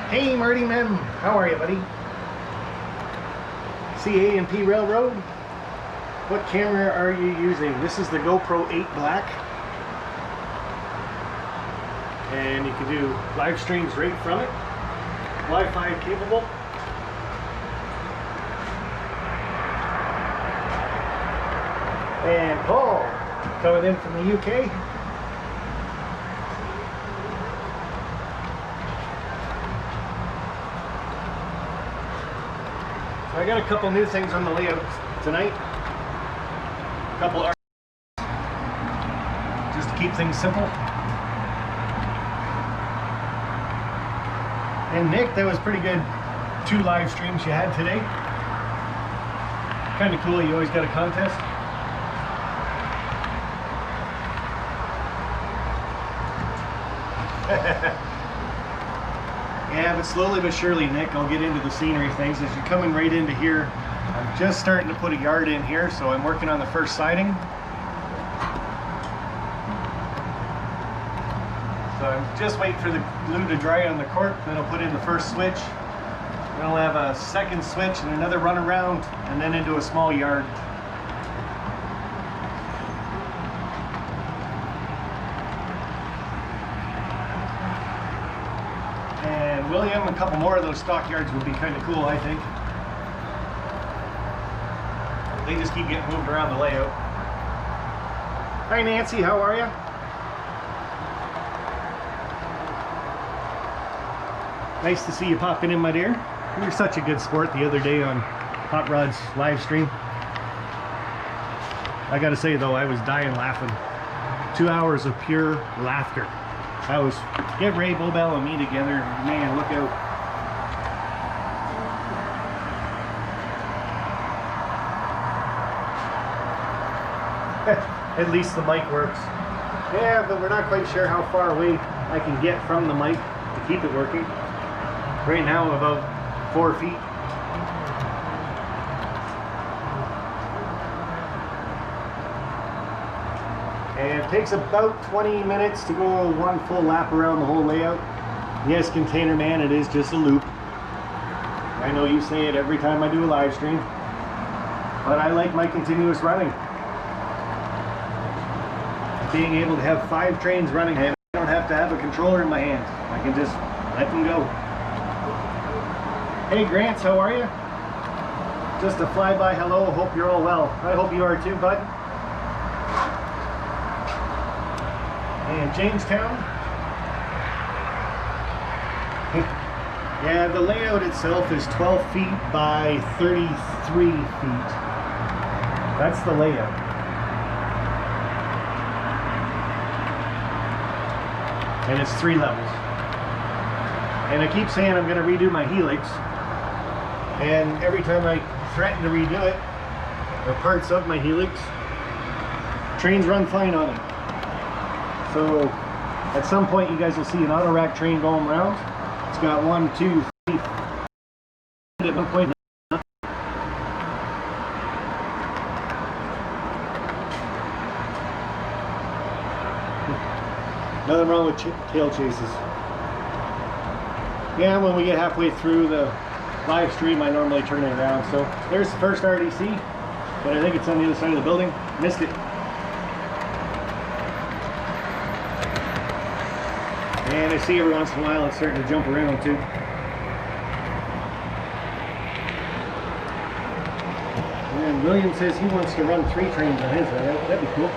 Hey Marty man, how are you, buddy? CA&P Railroad. What camera are you using? This is the GoPro 8 Black. And you can do live streams right from it. Wi-Fi capable. And Paul, coming in from the UK. So I got a couple new things on the layout tonight. A couple art just to keep things simple. And Nick, that was pretty good. 2 live streams you had today. Kind of cool, you always got a contest. Yeah, but slowly but surely, Nick, I'll get into the scenery things. As you're coming right into here, I'm just starting to put a yard in here, so I'm working on the first siding. So I'm just waiting for the glue to dry on the cork, then I'll put in the first switch. Then I'll have a second switch and another run around, and then into a small yard. And William, a couple more of those stockyards would be kind of cool, I think. They just keep getting moved around the layout. Hi Nancy, how are you? Nice to see you popping in, my dear. You were such a good sport the other day on Hot Rod's live stream. I gotta say though, I was dying laughing. 2 hours of pure laughter. I was, get Ray, Bobel, and me together. Man, look out. At least the mic works. Yeah, but we're not quite sure how far away I can get from the mic to keep it working. Right now, about 4 feet. And it takes about 20 minutes to go 1 full lap around the whole layout. Yes, Container Man, it is just a loop. I know you say it every time I do a live stream, but I like my continuous running. Being able to have 5 trains running, I don't have to have a controller in my hand. I can just let them go. Hey Grants, how are you? Just a flyby hello, hope you're all well. I hope you are too, bud. And Jamestown. Yeah, the layout itself is 12 feet by 33 feet. That's the layout. And it's 3 levels. And I keep saying I'm going to redo my helix. And every time I threaten to redo it, or parts of my helix, trains run fine on it. So at some point you guys will see an auto rack train going around. It's got 1, 2, 3 at one point. Nothing wrong with tail chases. Yeah, when we get halfway through the live stream, I normally turn it around. So there's the first RDC, but I think it's on the other side of the building. Missed it. And I see every once in a while it's starting to jump around too. And William says he wants to run 3 trains on his. That'd be cool.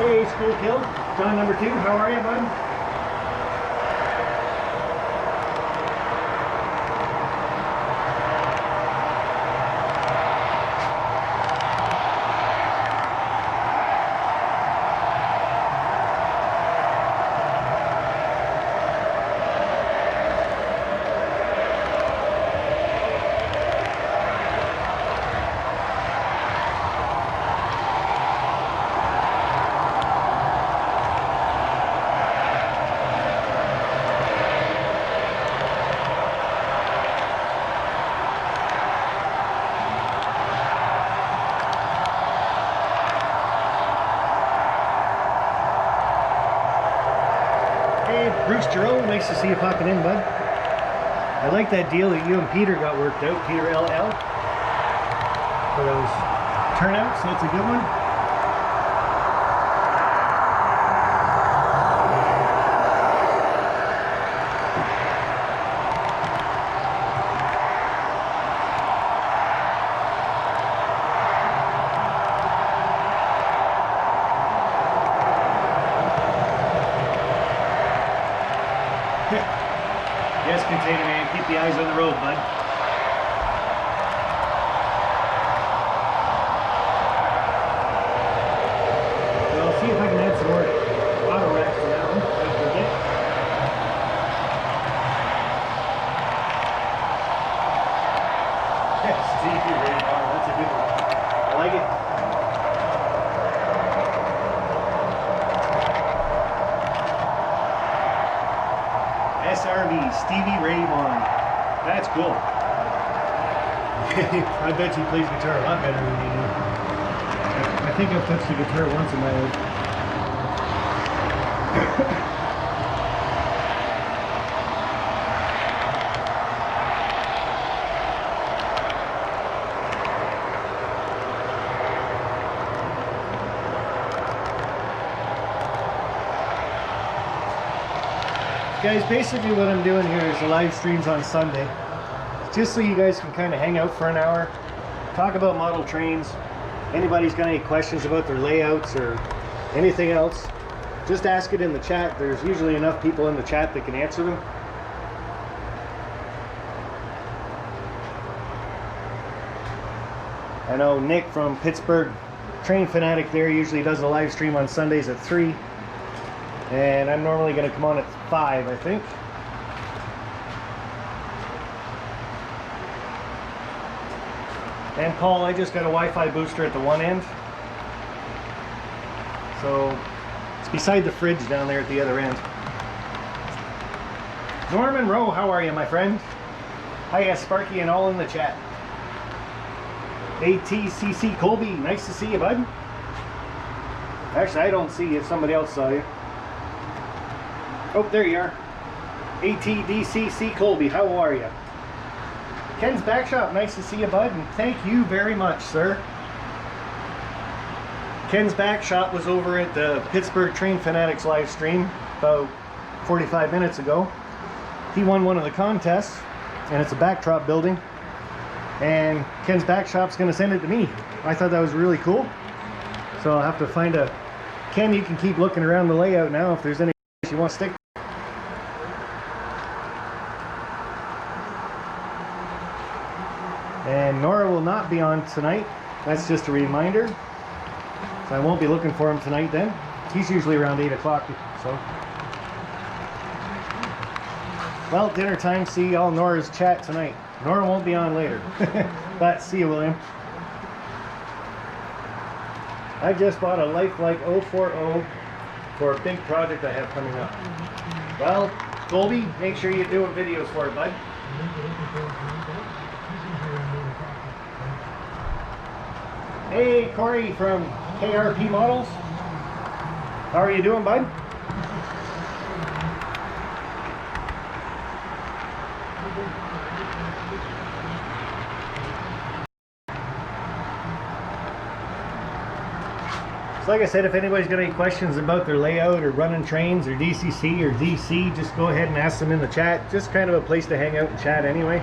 Hey, School Kill. John number 2, how are you, bud? Bruce Giroux, nice to see you popping in, bud. I like that deal that you and Peter got worked out, Peter LL, for those turnouts. That's a good one. Yes, Container Man, keep the eyes on the road, bud. Well, I'll see if I can add some more auto racks to that one. Don't forget. Yes, Steve, you're ready. That's a good one. I like it. SRV, Stevie Ray Vaughan. That's cool. I bet he plays guitar a lot better than you do. I think I've touched the guitar once in my life. Guys, basically what I'm doing here is the live streams on Sunday, just so you guys can kind of hang out for an hour, talk about model trains. Anybody's got any questions about their layouts or anything else, just ask it in the chat. There's usually enough people in the chat that can answer them. I know Nick from Pittsburgh, Train Fanatic there, usually does a live stream on Sundays at 3. And I'm normally going to come on at 5, I think. And Paul, I just got a Wi-Fi booster at the one end. So it's beside the fridge down there at the other end. Norman Rowe, how are you, my friend? Hiya, Sparky, and all in the chat. ATCC Colby, nice to see you, bud. Actually, I don't see you. Somebody else saw you. Oh, there you are. ATDCC Colby, how are you? Ken's Back Shop, nice to see you, bud, and thank you very much, sir. Ken's Back Shop was over at the Pittsburgh Train Fanatics live stream about 45 minutes ago. He won one of the contests, and it's a backdrop building, and Ken's Back Shop's going to send it to me. I thought that was really cool, so I'll have to find a... Ken, you can keep looking around the layout now if there's any you want to stick. And Nora will not be on tonight. That's just a reminder. So I won't be looking for him tonight then. He's usually around 8 o'clock. So. Well, dinner time. See all Nora's chat tonight. Nora won't be on later. But see you, William. I just bought a Lifelike 040 for a big project I have coming up. Well, Colby, make sure you're doing videos for it, bud. Hey, Corey from KRP Models. How are you doing, bud? So like I said, if anybody's got any questions about their layout or running trains or DCC or DC, just go ahead and ask them in the chat. Just kind of a place to hang out and chat anyway.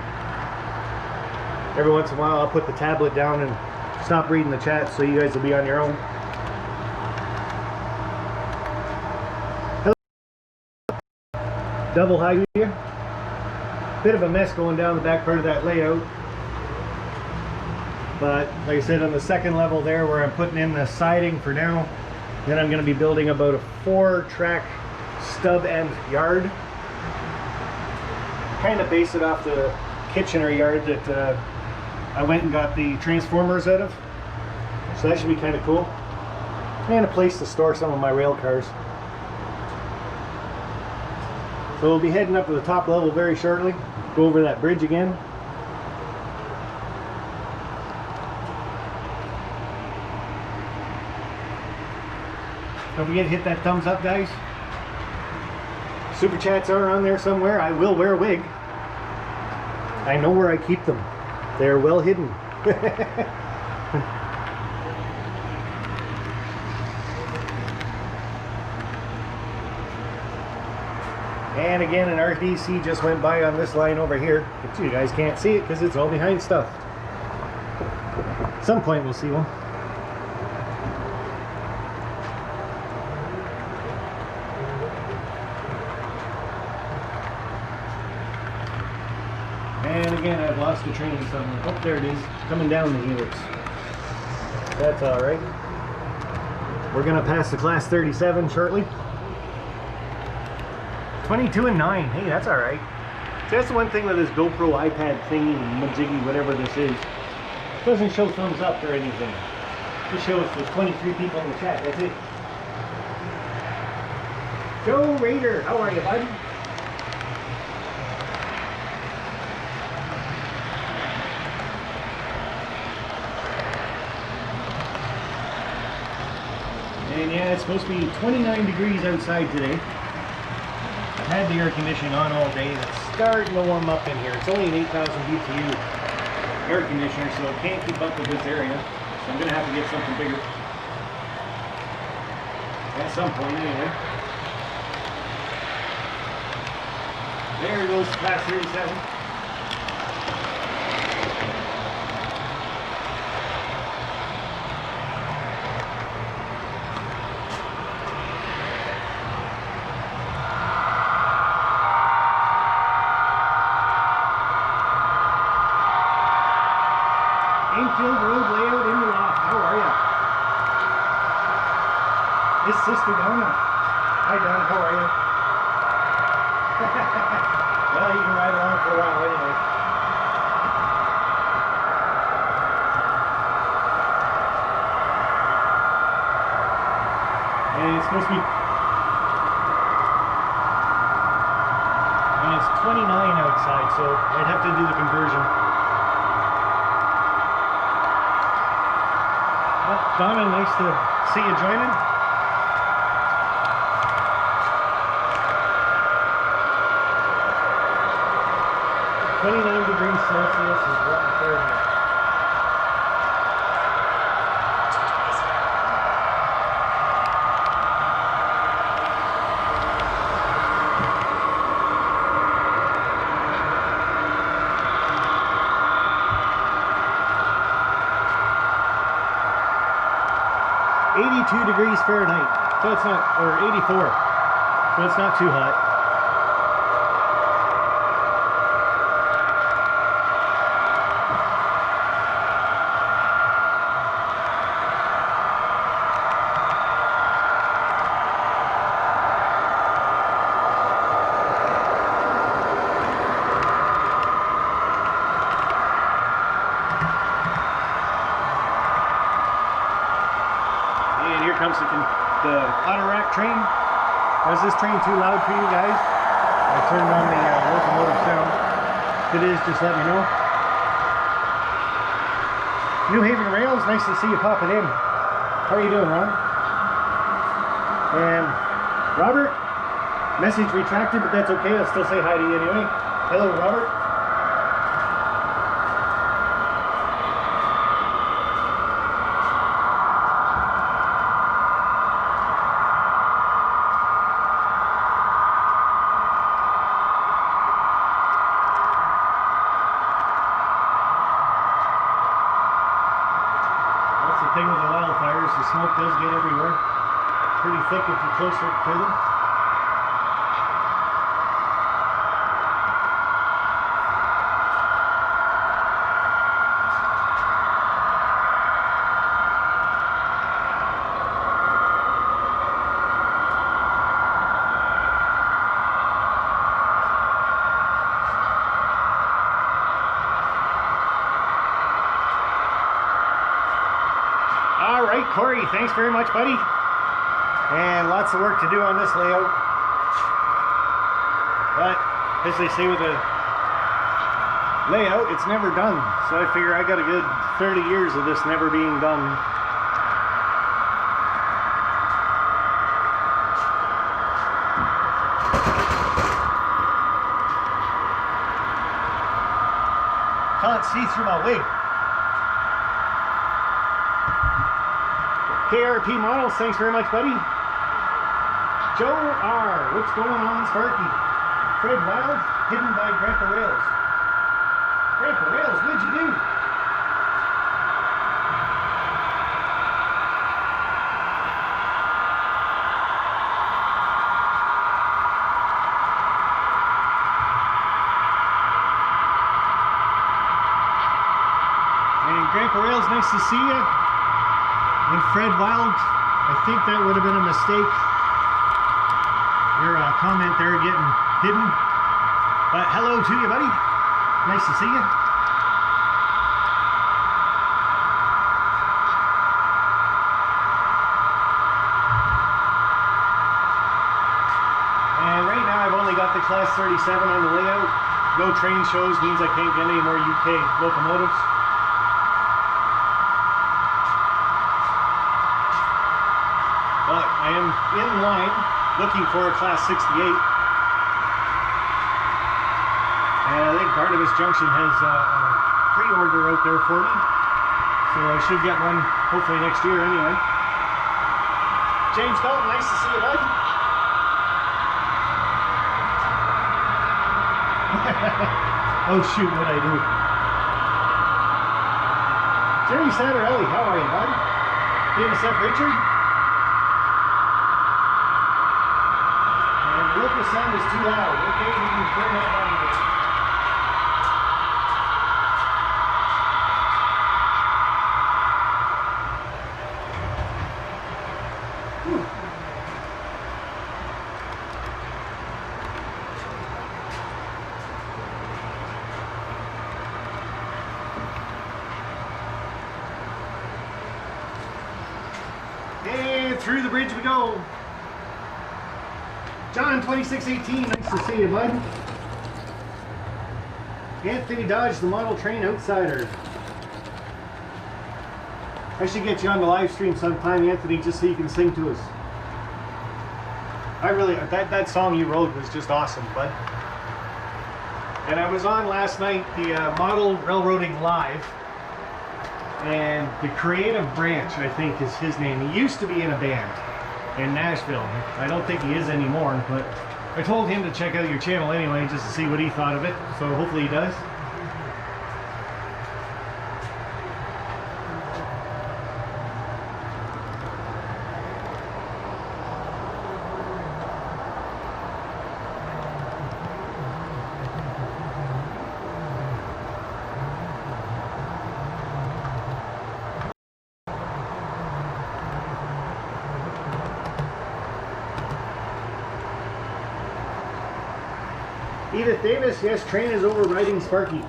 Every once in a while I'll put the tablet down and stop reading the chat so you guys will be on your own. Hello. Double high here. Bit of a mess going down the back part of that layout. But like I said, on the second level there where I'm putting in the siding for now, then I'm going to be building about a 4-track stub end yard. Kind of base it off the Kitchener yard that I went and got the transformers out of. So that should be kind of cool. And a place to store some of my rail cars. So we'll be heading up to the top level very shortly. Go over that bridge again. Don't forget to hit that thumbs up, guys. Super chats are on there somewhere. I will wear a wig. I know where I keep them. They're well hidden. And again, an RDC just went by on this line over here. But you guys can't see it because it's all behind stuff. At some point we'll see one. And again, I've lost the train somewhere. Oh, there it is. Coming down the helix. That's alright. We're going to pass the class 37 shortly. 22 and 9. Hey, that's alright. So that's the one thing with this GoPro iPad thingy, majiggy, whatever this is. It doesn't show thumbs up or anything. It just shows the 23 people in the chat. That's it. Joe Raider, how are you, bud? And yeah, it's supposed to be 29 degrees outside today. I've had the air conditioning on all day. It's starting to warm up in here. It's only an 8,000 BTU air conditioner, so it can't keep up with this area. So I'm going to have to get something bigger. At some point, anyway. There goes class 37. Road layout in the loft. How are ya? It's Sister Donna. Hi Donna, how are ya? Well, you can ride along for a while anyway. And it's supposed to be... And it's 29 outside, so I'd have to do the conversion. Donna, nice to see you joining. (29 degrees Celsius is what in Fahrenheit. (82 degrees Fahrenheit, so it's not, or 84, so it's not too hot. Comes the auto rack train. Was this train too loud for you guys? I turned on the locomotive sound. If it is, just let me know. New Haven Rails, nice to see you popping in. How are you doing, Ron? And Robert, message retracted, but that's okay. I'll still say hi to you anyway. Hello, Robert. Thing with the wildfires, the smoke does get everywhere. Pretty thick if you're closer to them. Alright, Corey, thanks very much, buddy. And lots of work to do on this layout. But, as they say with a layout, it's never done. So I figure I got a good 30 years of this never being done. can't see through my wig. KRP Models, thanks very much, buddy. Joe R, what's going on, Sparky? Fred Wild, hidden by Grandpa Rails. Grandpa Rails, what'd you do? And Grandpa Rails, nice to see you. And Fred Wild, I think that would have been a mistake. Your comment there getting hidden. But hello to you, buddy. Nice to see you. And right now I've only got the Class 37 on the layout. No train shows means I can't get any more UK locomotives. But I am in line looking for a Class 68. And I think Barnabas Junction has a pre-order out there for me. So I should get one hopefully next year anyway. James Dalton, nice to see you, bud. Oh shoot, what'd I do? Jerry Santarelli, how are you, bud? BNSF Richard? Local sound is too loud. Okay, we can turn that down a bit. And through the bridge we go. John 2618, nice to see you, bud. Anthony Dodge, the model train outsider. I should get you on the live stream sometime, Anthony, just so you can sing to us. I really, that song you wrote was just awesome, bud. And I was on last night, the Model Railroading Live, and the Creative Branch, I think is his name. He used to be in a band in Nashville. I don't think he is anymore, but I told him to check out your channel anyway just to see what he thought of it, so hopefully he does. Edith Davis, yes, train is overriding Sparky.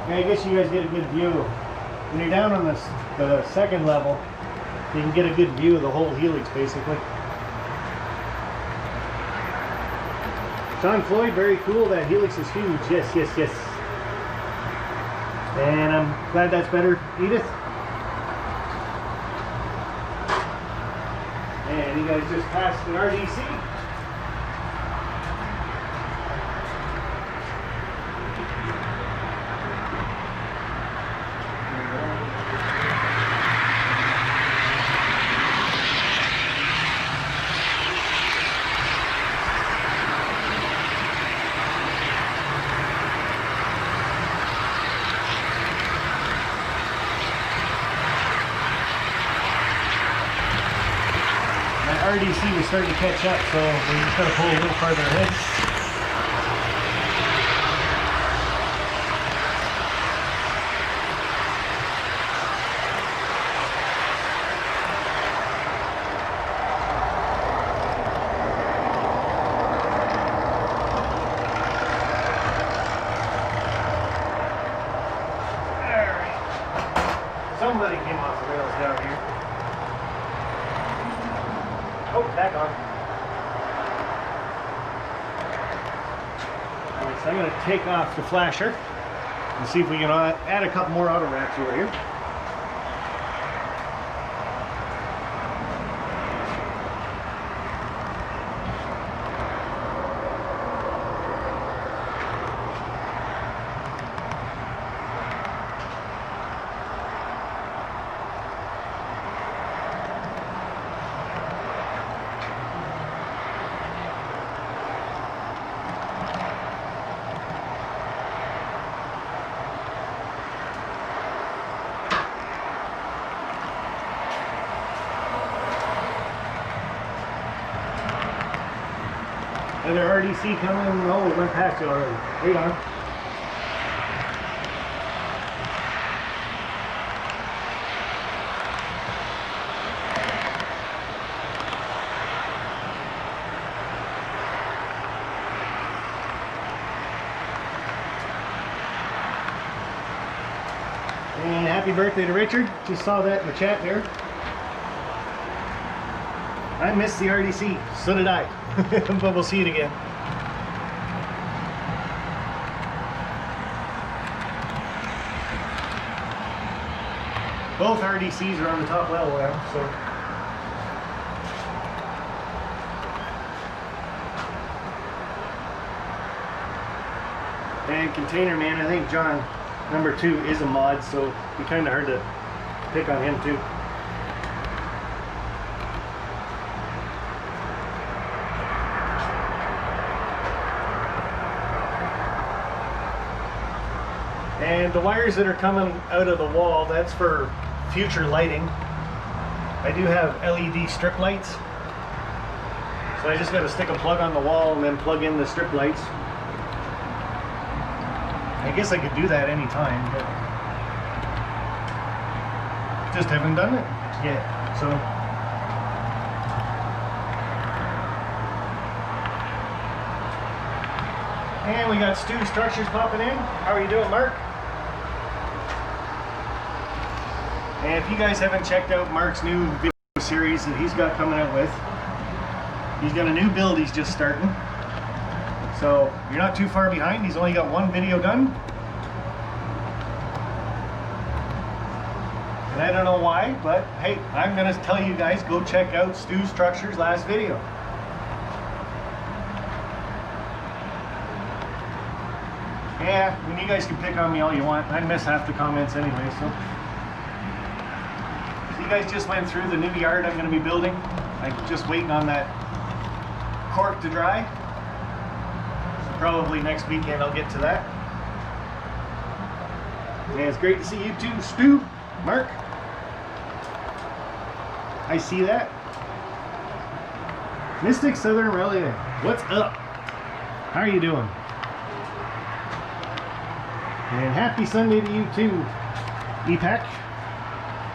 Yeah, I guess you guys get a good view. When you're down on the second level, you can get a good view of the whole helix, basically. John Floyd, very cool. That helix is huge. Yes, yes, yes. And I'm glad that's better. Edith? And you guys just passed an RDC. RDC was starting to catch up, so we're just going to pull a little farther ahead. Alright. Somebody came off the rails down here. Oh, back on. Alright, so I'm going to take off the flasher and see if we can add a couple more auto racks over here. Another RDC coming. Oh, it went past you already. Wait on. And happy birthday to Richard. Just saw that in the chat there. I missed the RDC. So did I. But we'll see it again. Both RDCs are on the top level now, so. And Container Man, I think John number 2 is a mod, so it'd be kind of hard to pick on him too. And the wires that are coming out of the wall, that's for future lighting. I do have LED strip lights, so I just got to stick a plug on the wall and then plug in the strip lights. I guess I could do that anytime, but just haven't done it yet. So and we got Stu Structures popping in. How are you doing, Mark? And if you guys haven't checked out Mark's new video series that he's got coming out with, he's got a new build he's just starting. So you're not too far behind. He's only got one video done. And I don't know why, but hey, I'm going to tell you guys, go check out Stu Structures' last video. Yeah, I mean, you guys can pick on me all you want. I miss half the comments anyway, so. You guys just went through the new yard I'm going to be building. I'm just waiting on that cork to dry. So probably next weekend I'll get to that. And it's great to see you too, Stu, Mark. I see that. Mystic Southern Relay, what's up? How are you doing? And happy Sunday to you too, EPAC.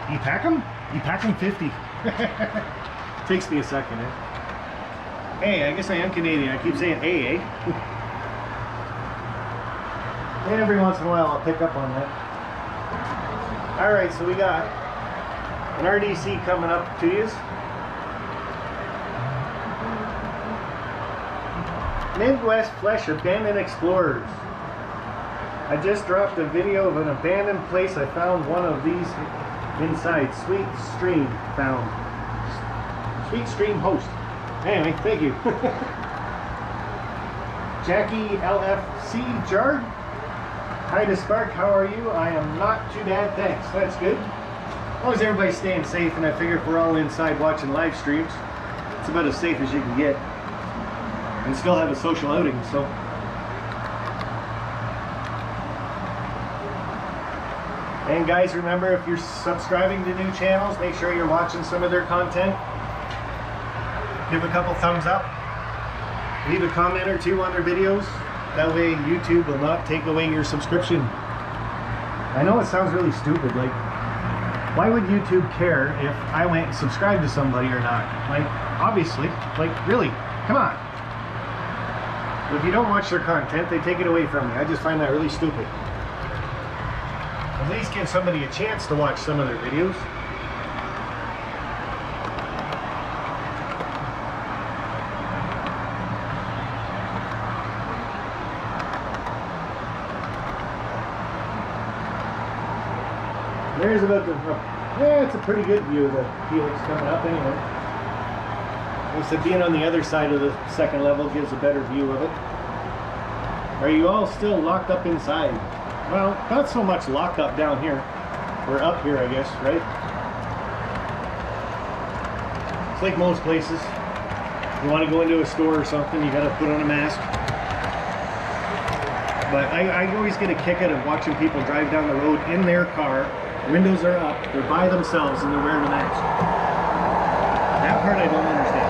EPAC'em? EPAC'em 50. Takes me a second, eh? Hey, I guess I am Canadian. I keep saying hey, eh? Every once in a while I'll pick up on that. Alright, so we got an RDC coming up to you. Midwest Flesh Abandoned Explorers. I just dropped a video of an abandoned place. I found one of these inside. Sweet Stream found. Sweet Stream host. Anyway, thank you. Jackie LFC Jar. Hi to Spark, how are you? I am not too bad, thanks. That's good. As long as everybody's staying safe, and I figure if we're all inside watching live streams, it's about as safe as you can get. And still have a social outing, so. And guys, remember, if you're subscribing to new channels, make sure you're watching some of their content. Give a couple thumbs up. Leave a comment or two on their videos. That way YouTube will not take away your subscription. I know it sounds really stupid, like, why would YouTube care if I went and subscribed to somebody or not? Like, obviously, like, really, come on. If you don't watch their content, they take it away from you. I just find that really stupid. At least give somebody a chance to watch some of their videos. There's about the, yeah, it's a pretty good view of the helix coming up anyway. Like I said, being on the other side of the second level gives a better view of it. Are you all still locked up inside? Well, not so much locked up down here. Or up here, I guess, right? It's like most places. You want to go into a store or something, you gotta put on a mask. But I always get a kick out of watching people drive down the road in their car. Windows are up, they're by themselves, and they're wearing a mask. That part I don't understand.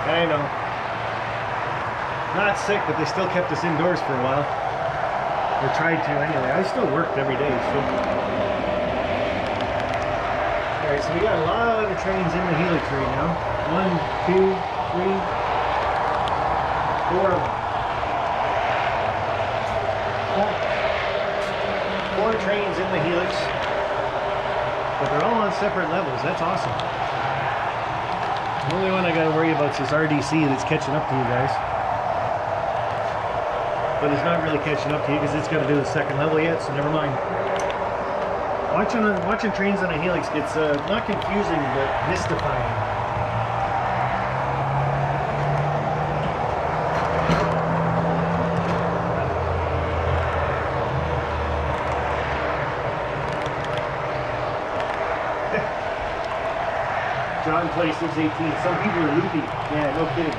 I know. Not sick, but they still kept us indoors for a while. Or tried to anyway. I still worked every day, so. Alright, so we got a lot of trains in the helix right now. 1, 2, 3, 4 of them. Four trains in the helix. But they're all on separate levels. That's awesome. The only one I gotta worry about is this RDC that's catching up to you guys. But it's not really catching up to you because it's got to do the second level yet, so never mind. Watching trains on a helix gets not confusing, but mystifying. John 2618. Some people are loopy. Yeah, no kidding.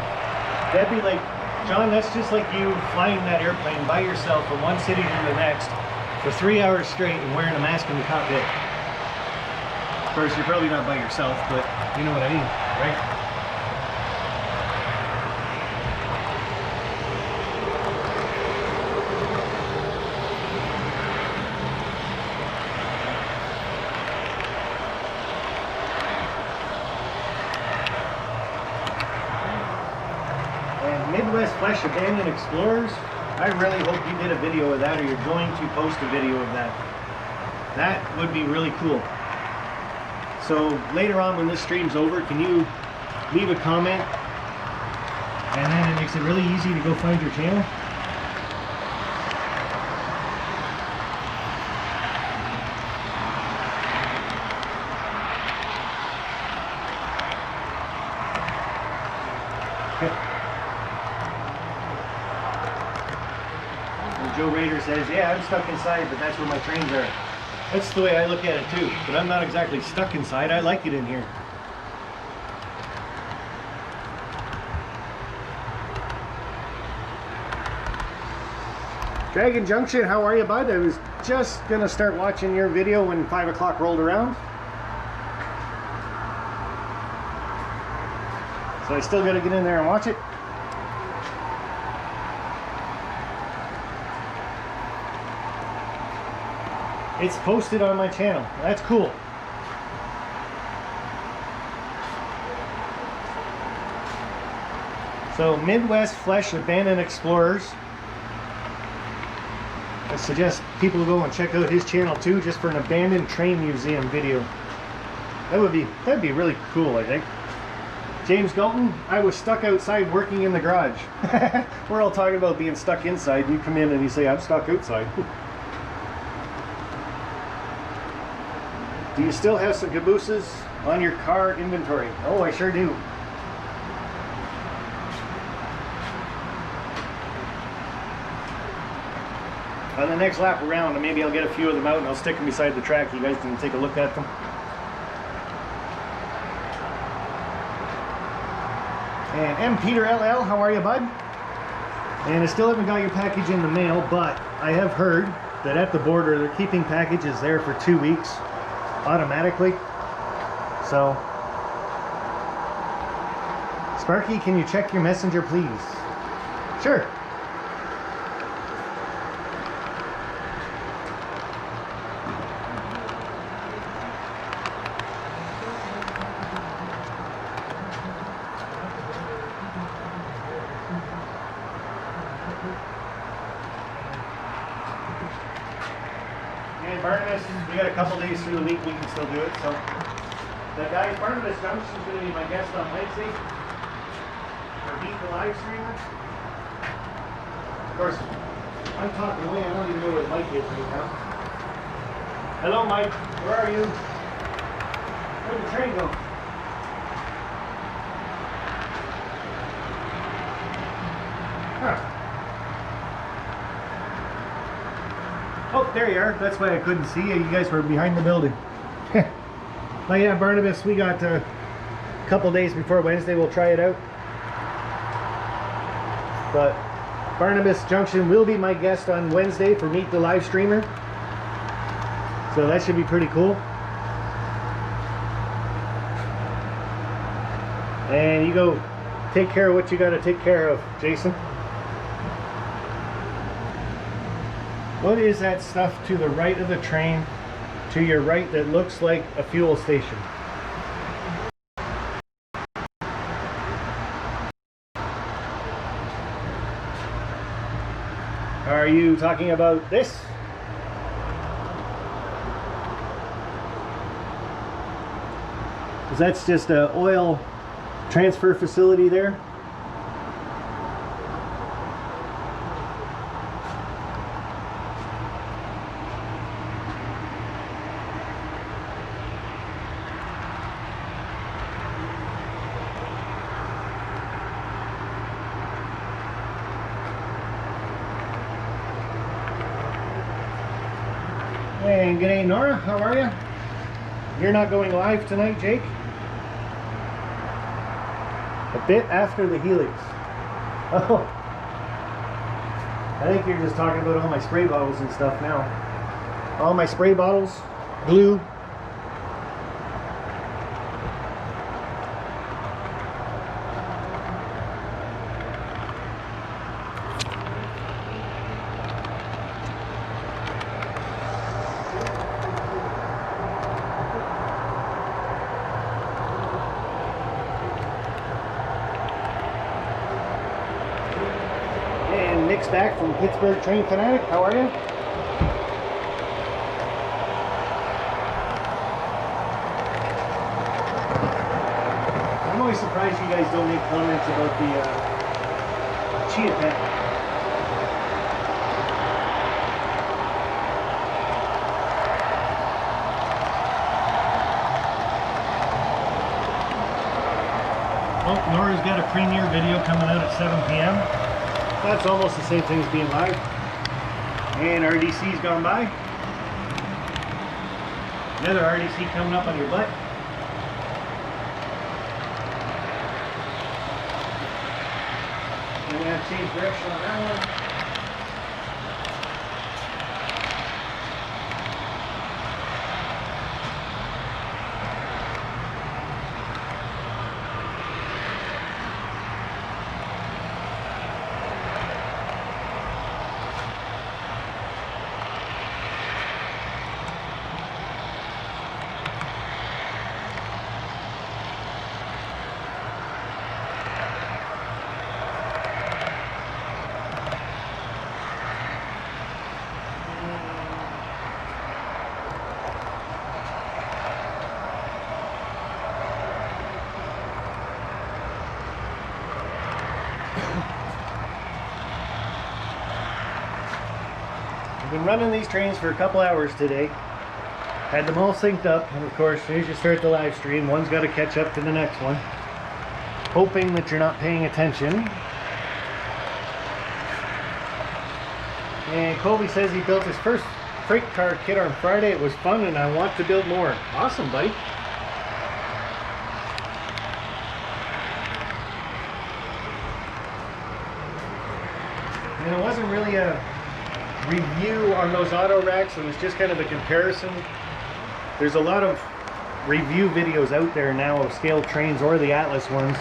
That'd be like, John, that's just like you flying that airplane by yourself from one city to the next for 3 hours straight and wearing a mask in the cockpit. Of course, you're probably not by yourself, but you know what I mean, right? Midwest Flesh Abandoned Explorers, I really hope you did a video of that, or you're going to post a video of that. That would be really cool. So later on when this stream's over, can you leave a comment, and then it makes it really easy to go find your channel. Joe Rader says, yeah, I'm stuck inside, but that's where my trains are. That's the way I look at it too, but I'm not exactly stuck inside. I like it in here. Dragon Junction, how are you, bud? I was just gonna start watching your video when 5 o'clock rolled around. So I still gotta get in there and watch it. It's posted on my channel. That's cool. So Midwest Flesh Abandoned Explorers. I suggest people go and check out his channel too, just for an abandoned train museum video. That'd be really cool, I think. James Galton, I was stuck outside working in the garage. We're all talking about being stuck inside. You come in and you say, I'm stuck outside. Do you still have some cabooses on your car inventory? Oh, I sure do. On the next lap around, maybe I'll get a few of them out and I'll stick them beside the track. You guys can take a look at them. And M. Peter LL, how are you, bud? And I still haven't got your package in the mail, but I have heard that at the border they're keeping packages there for 2 weeks. Automatically. So Sparky, can you check your messenger please? Sure. And Barnabas, we got a couple days through the week we can still do it. So that guy Barnabas Junction is going to be my guest on Wednesday for Beat the Live Streamer. Of course, I'm talking away. I don't even know where the mic is right now. Hello, Mike. Where are you? Where'd the train go? Huh. Oh, there you are. That's why I couldn't see you. You guys were behind the building. Oh yeah, Barnabas, we got a couple days before Wednesday. We'll try it out. But Barnabas Junction will be my guest on Wednesday for Meet the Live Streamer. So that should be pretty cool. And you go take care of what you got to take care of, Jason. What is that stuff to the right of the train, to your right, that looks like a fuel station? Are you talking about this? Because that's just an oil transfer facility there. And g'day Nora, how are you? You're not going live tonight, Jake? A bit after the Helix. Oh, I think you're just talking about all my spray bottles and stuff now. All my spray bottles, glue. Nick's back from Pittsburgh Train Fanatic. How are you? I'm always surprised you guys don't make comments about the chia pet. Oh, Nora's got a premiere video coming out at 7 p.m. That's almost the same thing as being live. And RDC's gone by. Another RDC coming up on your butt. And we have to change direction on that one. Been running these trains for a couple hours today. Had them all synced up, and of course, as soon as you start the live stream, one's got to catch up to the next one. Hoping that you're not paying attention. And Colby says he built his first freight car kit on Friday. It was fun, and I want to build more. Awesome, buddy. And it wasn't really a review on those auto racks, it was just kind of a comparison. There's a lot of review videos out there now of scaled trains or the Atlas ones.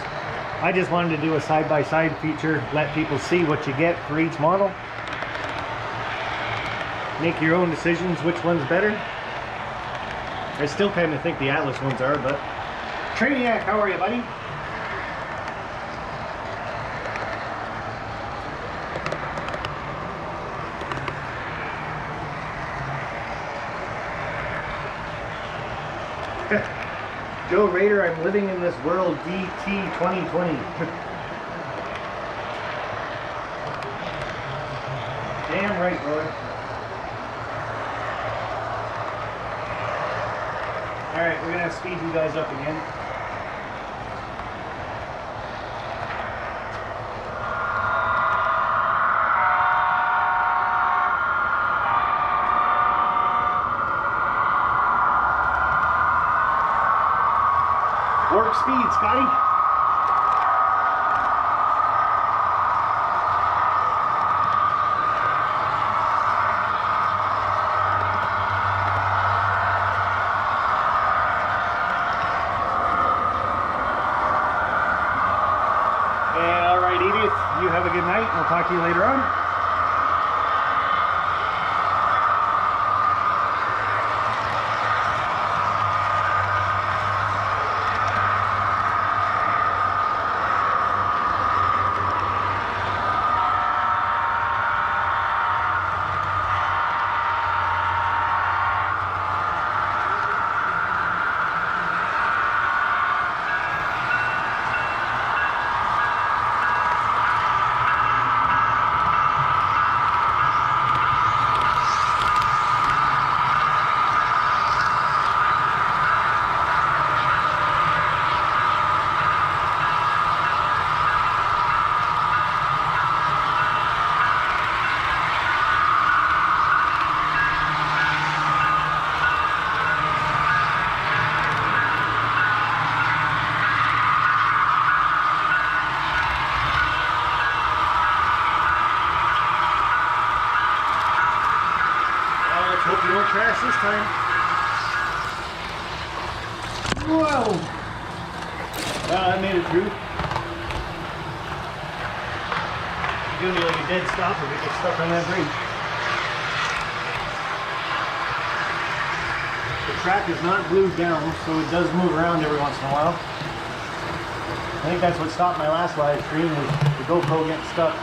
I just wanted to do a side-by-side feature, let people see what you get for each model. Make your own decisions which one's better. I still kind of think the Atlas ones are, but Trainiac, how are you, buddy? Joe Raider, I'm living in this world, DT 2020. Damn right, brother. Alright, we're gonna have to speed you guys up again. Warp speed, Scotty. And all right, Edith, you have a good night. I'll talk to you later on. Hope you don't crash this time. Whoa! Well, I made it through. It's gonna be like a dead stop if we get stuck on that bridge. The track is not glued down, so it does move around every once in a while. I think that's what stopped my last live stream, was the GoPro getting stuck.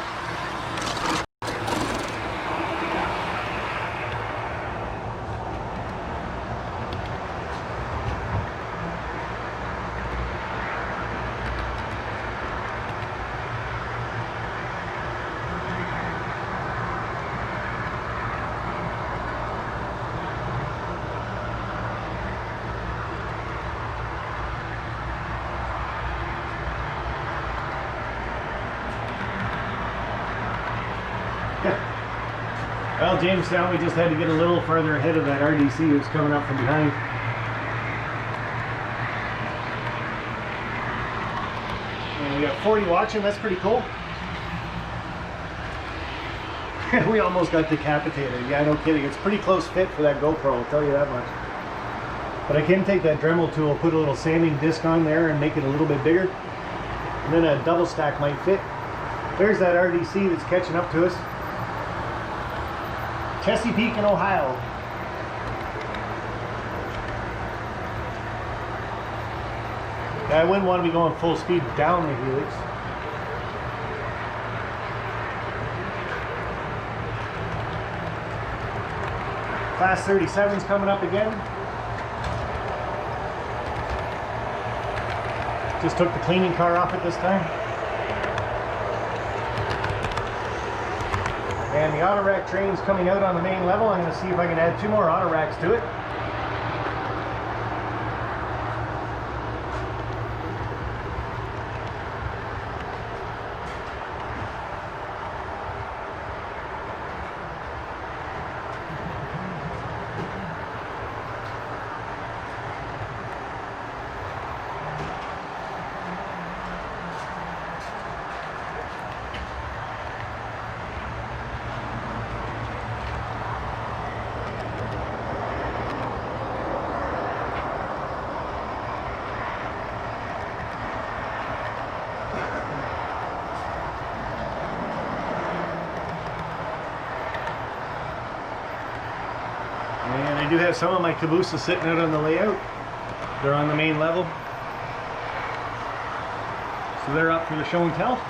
Well, Jamestown, we just had to get a little further ahead of that RDC that was coming up from behind. And we got 40 watching, that's pretty cool. We almost got decapitated. Yeah, no kidding. It's pretty close fit for that GoPro, I'll tell you that much. But I can take that Dremel tool, put a little sanding disc on there and make it a little bit bigger. And then a double stack might fit. There's that RDC that's catching up to us. Chesapeake in Ohio. Yeah, I wouldn't want to be going full speed down the helix. Class 37's coming up again. Just took the cleaning car off it this time. And the auto rack train's coming out on the main level. I'm going to see if I can add 2 more auto racks to it. And I do have some of my cabooses sitting out on the layout. They're on the main level. So they're up for the show and tell.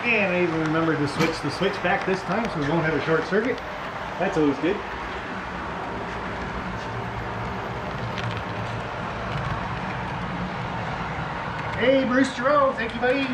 And I even remembered to switch the switch back this time so we won't have a short circuit. That's always good. Hey, Bruce Giroux, thank you, buddy.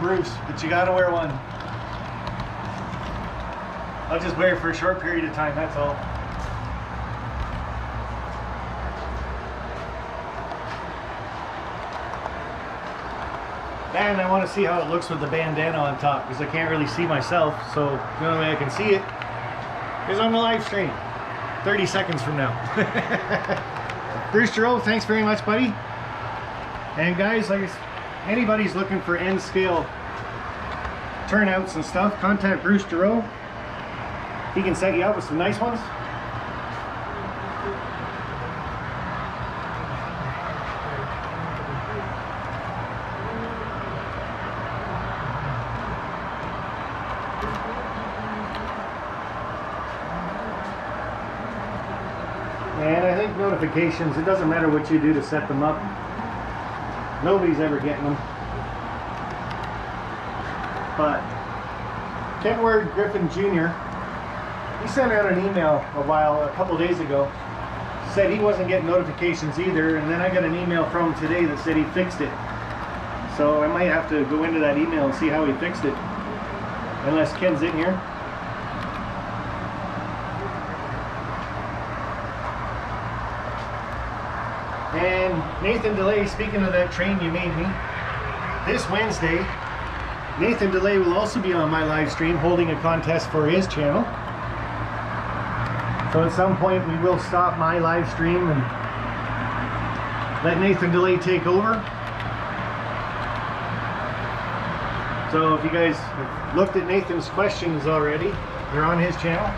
Bruce, but you gotta wear one. I'll just wear it for a short period of time, that's all. And I want to see how it looks with the bandana on top, because I can't really see myself, so the only way I can see it is on the live stream. 30 seconds from now. Bruce Giroux, thanks very much, buddy. And guys, like anybody's looking for end scale turnouts and stuff, contact Bruce Giroux. He can set you up with some nice ones. And I think notifications, it doesn't matter what you do to set them up. Nobody's ever getting them. But Kentward Griffin Jr., he sent out an email a couple days ago, said he wasn't getting notifications either, and then I got an email from him today that said he fixed it. So I might have to go into that email and see how he fixed it, unless Ken's in here. And Nathan DeLay, speaking of that train you made me, this Wednesday, Nathan DeLay will also be on my live stream holding a contest for his channel. So at some point we will stop my live stream and let Nathan DeLay take over. So if you guys have looked at Nathan's questions already, they're on his channel.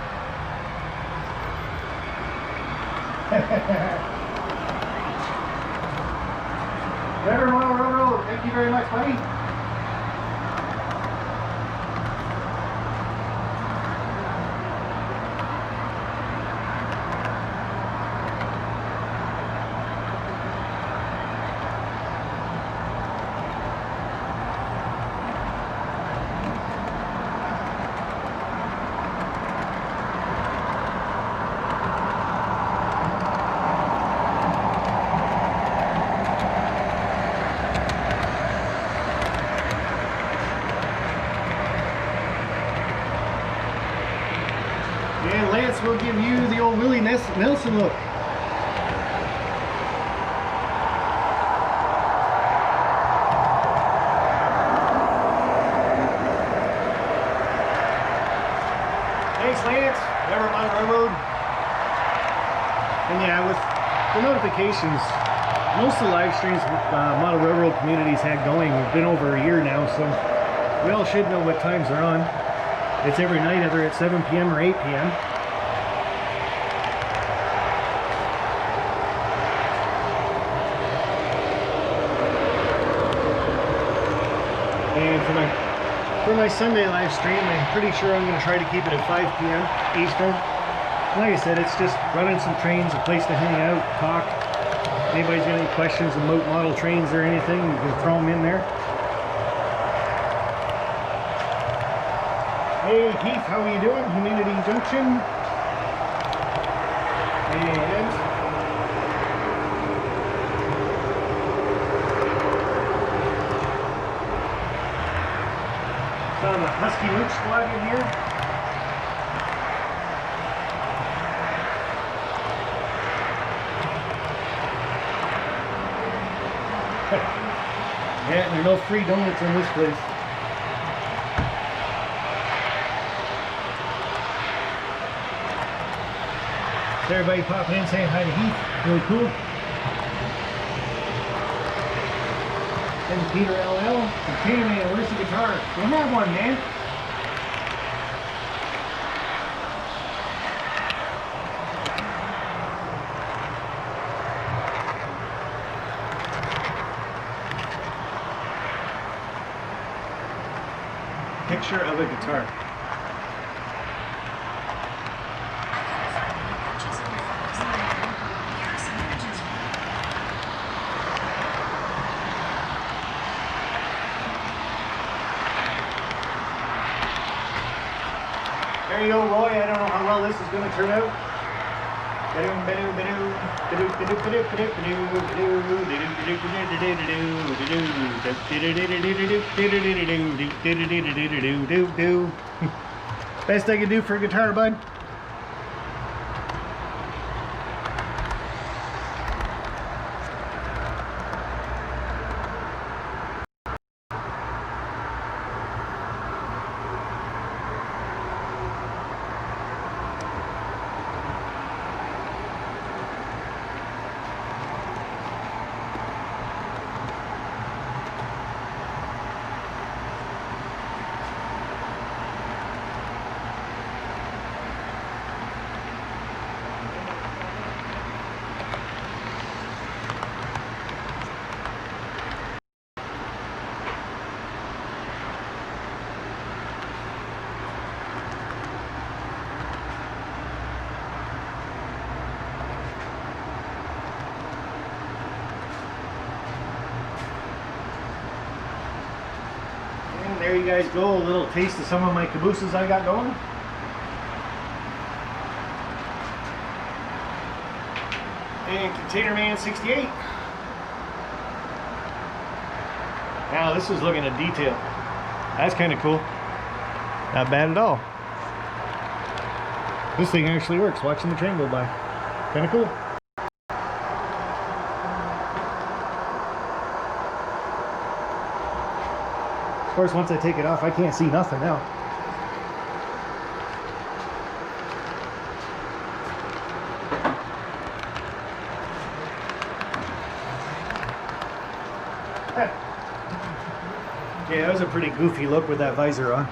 Never Road, thank you very much, buddy. And Lance will give you the old Willie Nelson look. Thanks, Lance. Never mind Railroad. And yeah, with the notifications, most of the live streams Model Railroad Communities had going have been over a year now, so we all should know what times they're on. It's every night, either at 7 p.m. or 8 p.m. And for my Sunday live stream, I'm pretty sure I'm going to try to keep it at 5 p.m. Eastern. Like I said, it's just running some trains, a place to hang out, talk, anybody's got any questions about model trains or anything, you can throw them in there. Hey Keith, how are you doing? Humidity Junction. And found a Husky Mooch squad in here. Yeah, and there are no free donuts in this place. Everybody popping in saying hi to Heath. Really cool. And Peter LL. Container Man, where's the guitar? Don't have one, man. Picture of a guitar. There you go, Roy. I don't know how well this is going to turn out. Best I can do for a guitar, bud. There you guys go, a little taste of some of my cabooses I got going. And Container Man 68. Now this is looking at detail. That's kind of cool. Not bad at all. This thing actually works, watching the train go by. Kind of cool. Of course, once I take it off, I can't see nothing now. Yeah, that was a pretty goofy look with that visor on.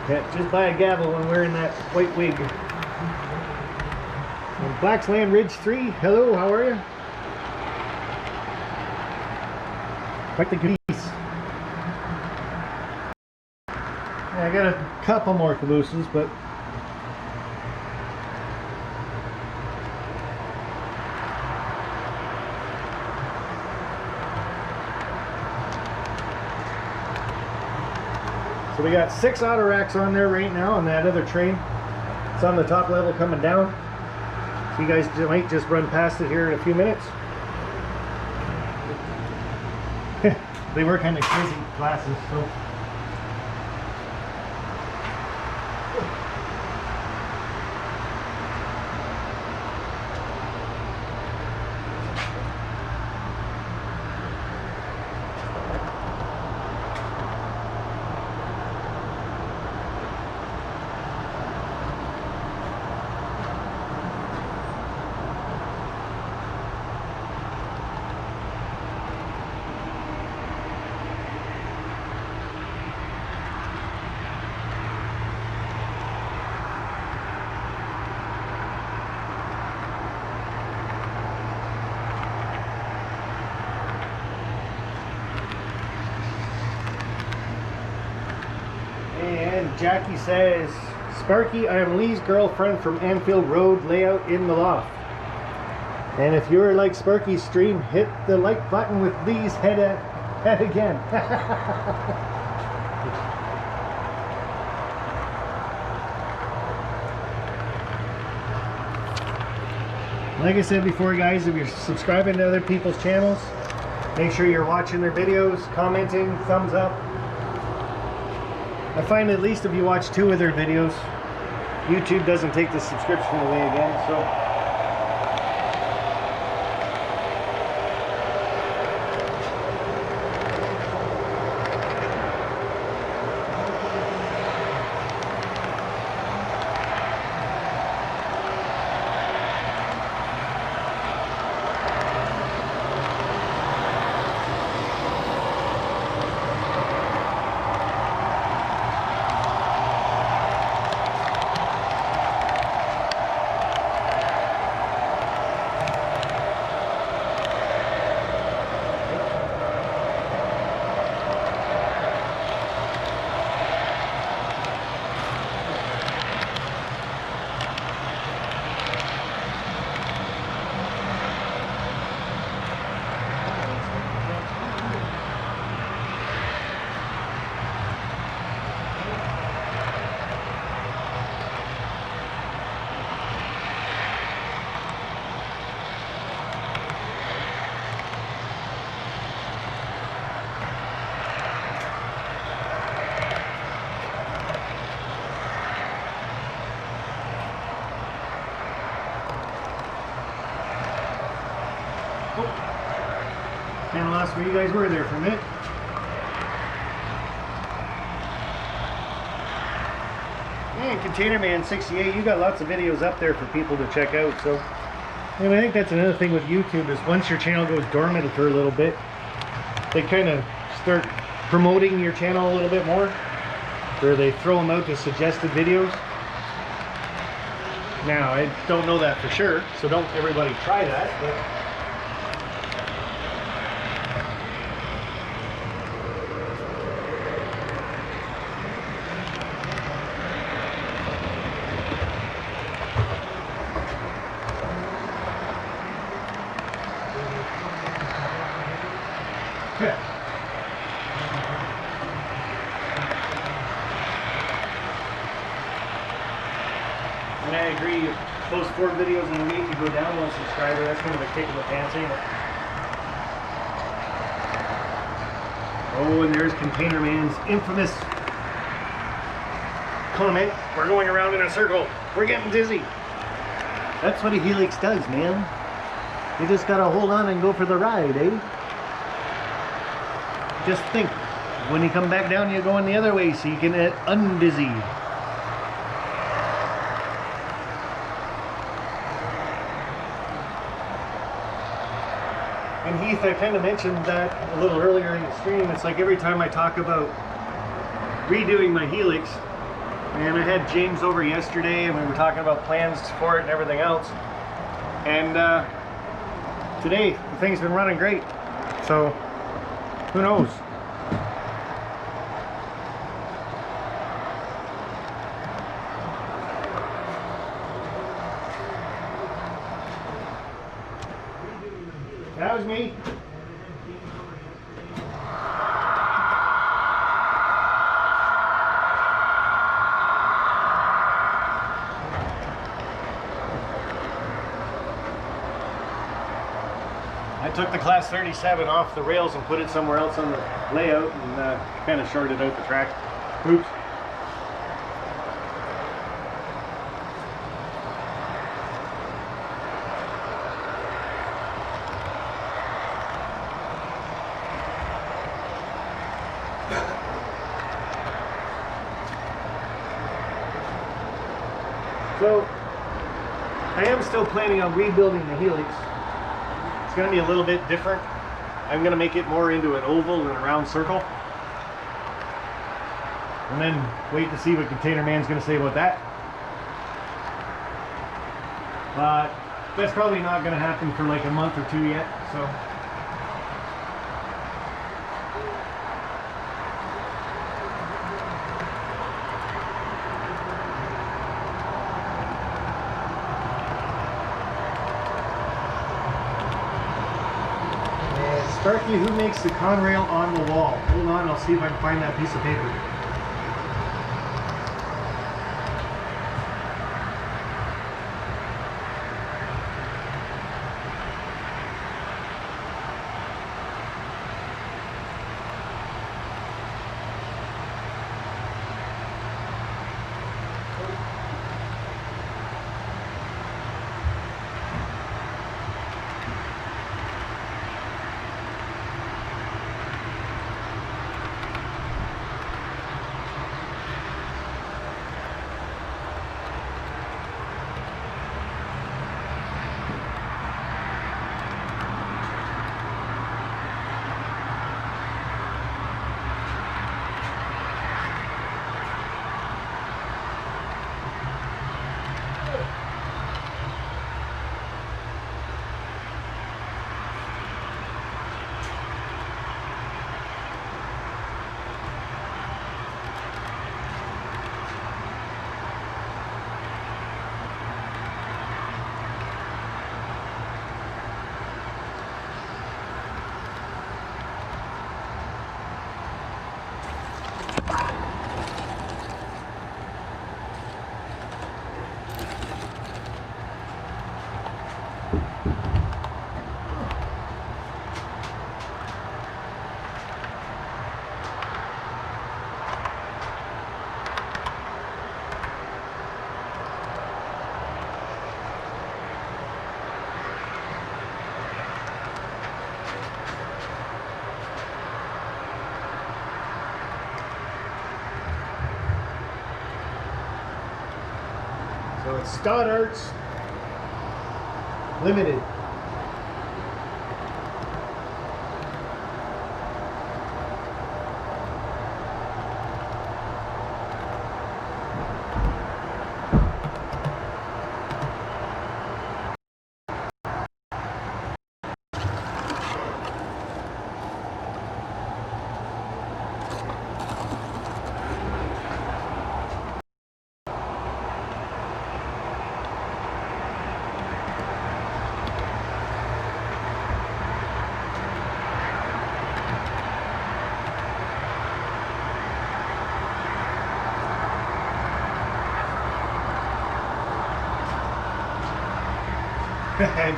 Yeah, just buy a gavel when wearing that white wig. And Blacksland Ridge 3, hello, how are you? Quite the goodies. Yeah, I got a couple more cabooses, but so we got 6 auto racks on there right now on that other train. It's on the top level coming down. So you guys might just run past it here in a few minutes. They were kind of crazy classes, so. And Jackie says, Sparky, I am Lee's girlfriend from Anfield Road, layout in the loft. And if you're like Sparky's stream, hit the like button with Lee's head again. Like I said before, guys, if you're subscribing to other people's channels, make sure you're watching their videos, commenting, thumbs up. I find at least if you watch 2 of their videos, YouTube doesn't take the subscription away again, so. Kind of lost where you guys were there for a minute. And Container Man 68, you got lots of videos up there for people to check out. So, and I think that's another thing with YouTube is once your channel goes dormant for a little bit, they kind of start promoting your channel a little bit more, where they throw them out to suggested videos. Now, I don't know that for sure, so don't everybody try that. But and I agree, post 4 videos in a week, you go down 1 subscriber, that's kind of a kick in the pants, ain't it? Oh, and there's Container Man's infamous comment, we're going around in a circle, we're getting dizzy. That's what a Helix does, man. You just gotta hold on and go for the ride, eh? Just think, when you come back down, you're going the other way so you can undizzy. And Heath, I kind of mentioned that a little earlier in the stream. It's like every time I talk about redoing my Helix, and I had James over yesterday and we were talking about plans for it and everything else. And today, the thing's been running great. So, who knows? That was me. I took the Class 37 off the rails and put it somewhere else on the layout and kind of shorted out the track. Oops. So, I am still planning on rebuilding the Helix. It's going to be a little bit different. I'm going to make it more into an oval and a round circle. And then wait to see what Container Man's going to say about that. But that's probably not going to happen for like a month or 2 yet, so. Sparky, who makes the conrail on the wall? Hold on, I'll see if I can find that piece of paper. So it's Stoddart's Limited.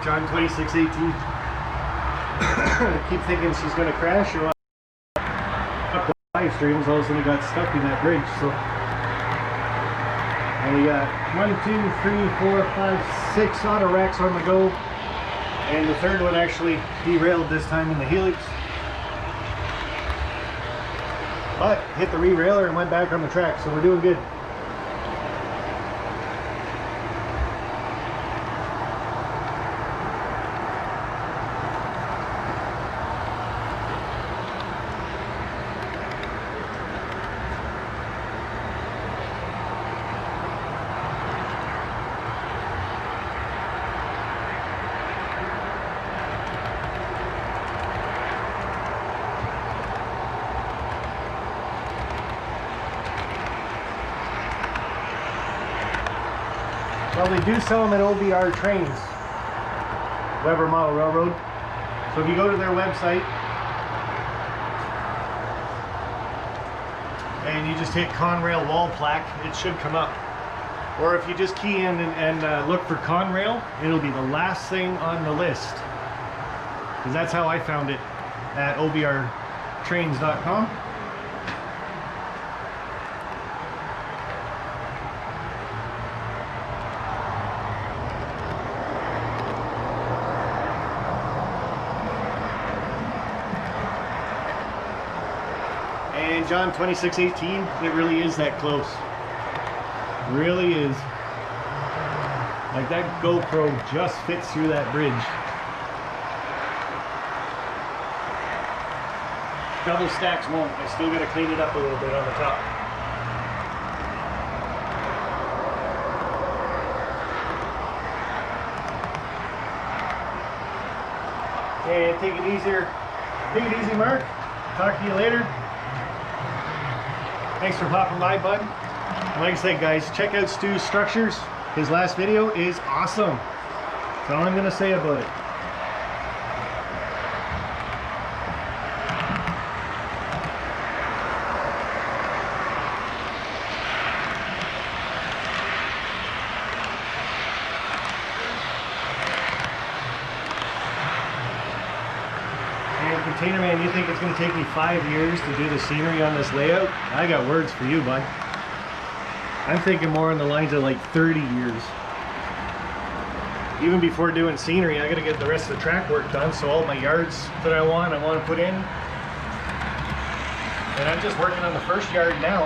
John 2618. I keep thinking she's going to crash or what. Live streams, all of a sudden got stuck in that bridge. So and we got 1, 2, 3, 4, 5, 6 auto racks on the go, and the third one actually derailed this time in the helix, but hit the re-railer and went back on the track, so we're doing good. Well, they do sell them at OBR Trains, Weber Model Railroad. So if you go to their website and you just hit Conrail wall plaque, it should come up. Or if you just key in and look for Conrail, it'll be the last thing on the list. Because that's how I found it at obrtrains.com. And John 2618, it really is that close. Really is. Like that GoPro just fits through that bridge. Double stacks won't. I still got to clean it up a little bit on the top. Okay, take it easier. Take it easy, Mark. Talk to you later. Thanks for popping by, bud. And like I said, guys, check out Stu's Structures. His last video is awesome. That's all I'm going to say about it. Painter man, you think it's going to take me 5 years to do the scenery on this layout? I got words for you, bud. I'm thinking more on the lines of like 30 years. Even before doing scenery, I got to get the rest of the track work done, so all my yards that I want to put in. And I'm just working on the first yard now.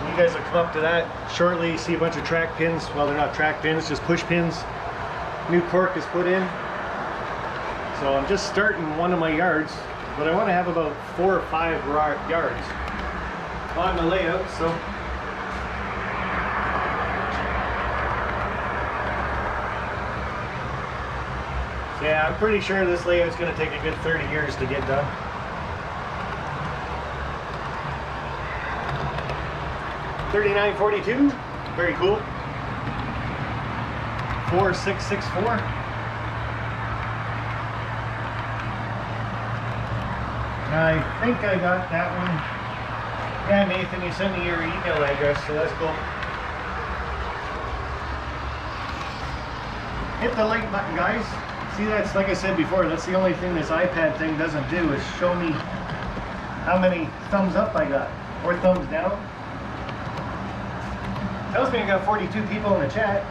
You guys will come up to that shortly, see a bunch of track pins. Well, they're not track pins, just push pins. New cork is put in. So I'm just starting one of my yards, but I want to have about 4 or 5 yards on the layout. So yeah, I'm pretty sure this layout's going to take a good 30 years to get done. $39.42, very cool. 4664. I think I got that one. Yeah, Nathan, you sent me your email address, so that's cool. Hit the like button, guys. See, that's like I said before, that's the only thing this iPad thing doesn't do, is show me how many thumbs up I got, or thumbs down. Tells me I got 42 people in the chat.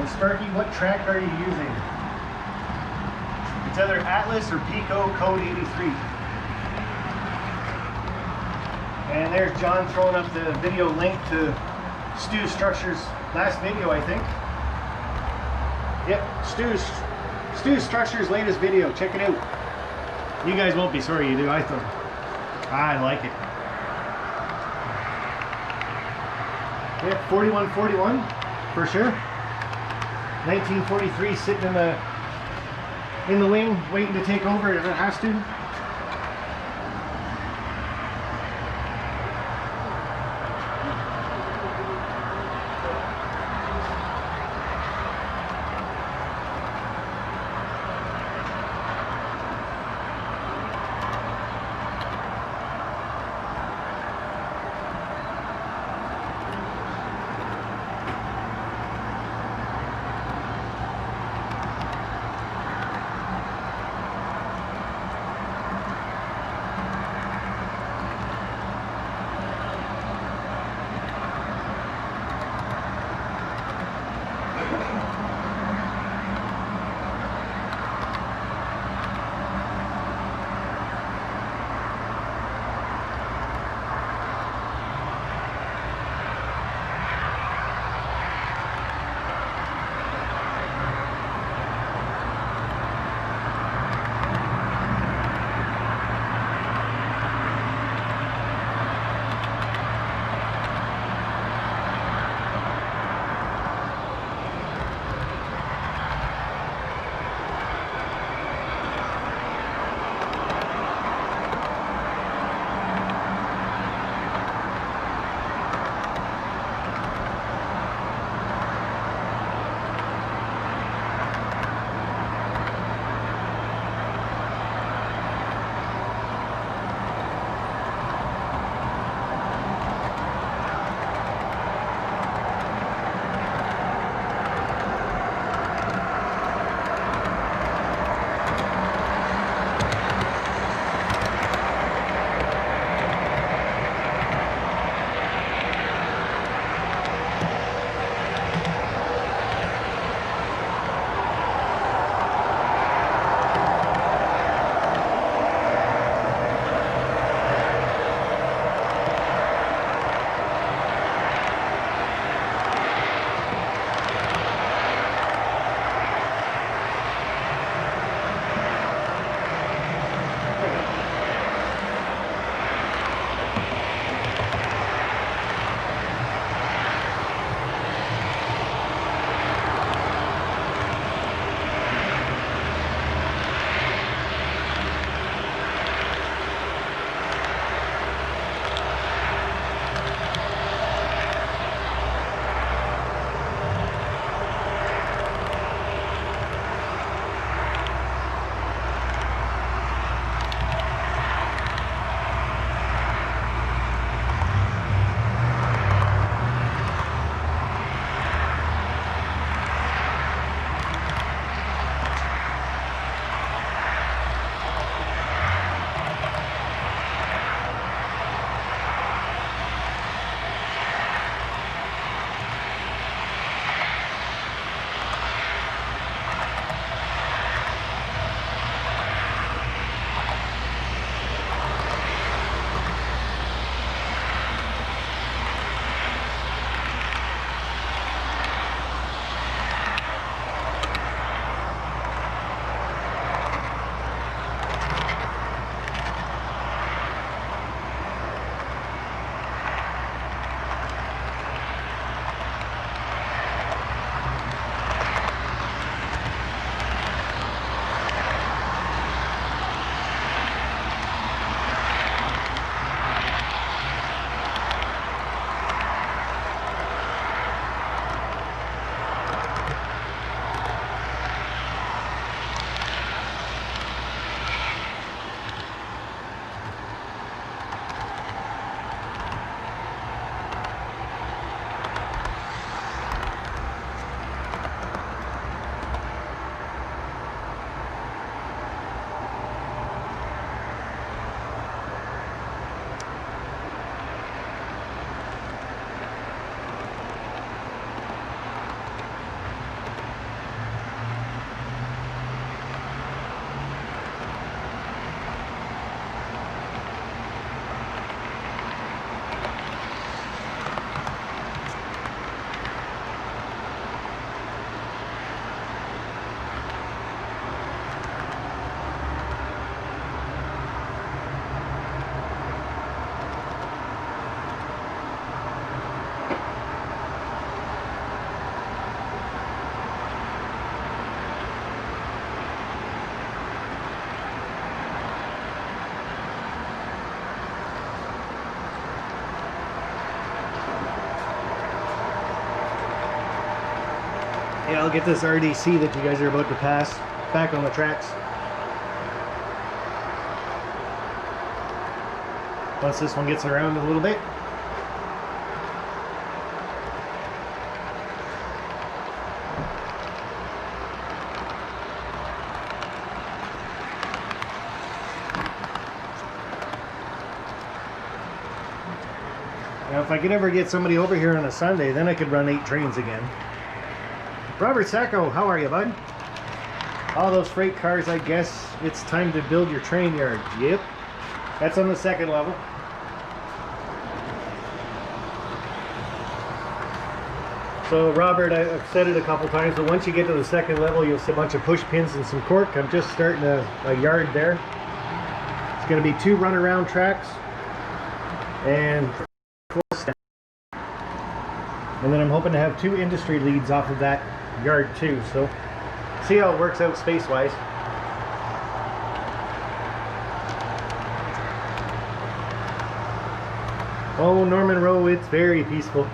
And Sparky, what track are you using? It's either Atlas or Pico Code 83. And there's John throwing up the video link to Stu Structure's last video, I think. Yep, Stu Structure's latest video. Check it out. You guys won't be sorry you do. I like it. Yep, 4141 for sure. 1943 sitting in the wing, waiting to take over if it has to. Yeah, I'll get this RDC that you guys are about to pass back on the tracks. Once this one gets around a little bit. Now, if I could ever get somebody over here on a Sunday, then I could run 8 trains again. Robert Sacco, how are you, bud? All those freight cars, I guess it's time to build your train yard. Yep. That's on the 2nd level. So, Robert, I've said it a couple times, but once you get to the 2nd level, you'll see a bunch of push pins and some cork. I'm just starting a yard there. It's going to be 2 runaround tracks and then I'm hoping to have 2 industry leads off of that yard too. So see how it works out space wise. Oh, Norman Row, it's very peaceful.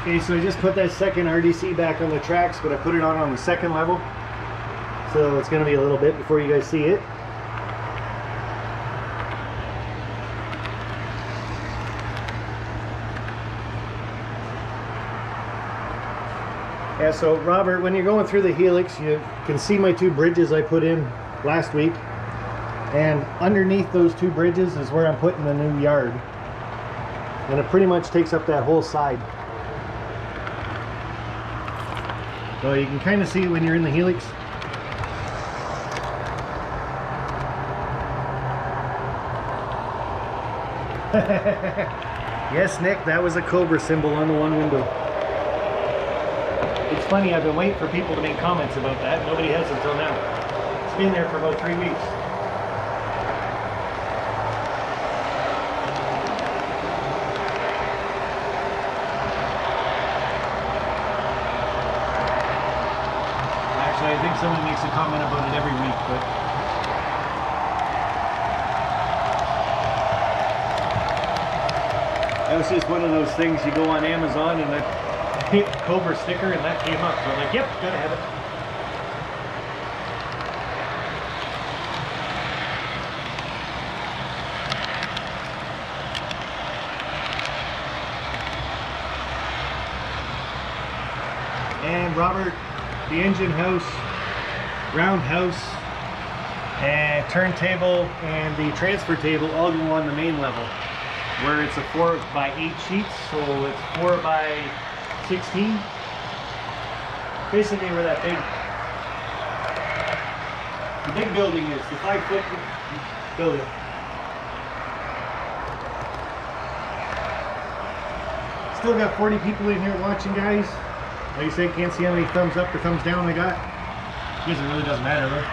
Okay, so I just put that 2nd RDC back on the tracks, but I put it on the 2nd level. So it's going to be a little bit before you guys see it. Yeah, so Robert, when you're going through the helix, you can see my 2 bridges I put in last week. And underneath those 2 bridges is where I'm putting the new yard. And it pretty much takes up that whole side. So you can kind of see it when you're in the helix. Yes, Nick, that was a Cobra symbol on the one window. It's funny, I've been waiting for people to make comments about that. Nobody has until now. It's been there for about 3 weeks. I think someone makes a comment about it every week, but that was just one of those things. You go on Amazon and that Cobra sticker and that came up. So I'm like, yep, gotta have it. And Robert, the engine house, roundhouse, and turntable, and the transfer table all go on the main level, where it's a 4x8 sheets, so it's 4x16. Basically where that the big building is, the 5-foot building. Still got 40 people in here watching, guys. Like I said, can't see how many thumbs up or thumbs down I got. I guess it really doesn't matter though.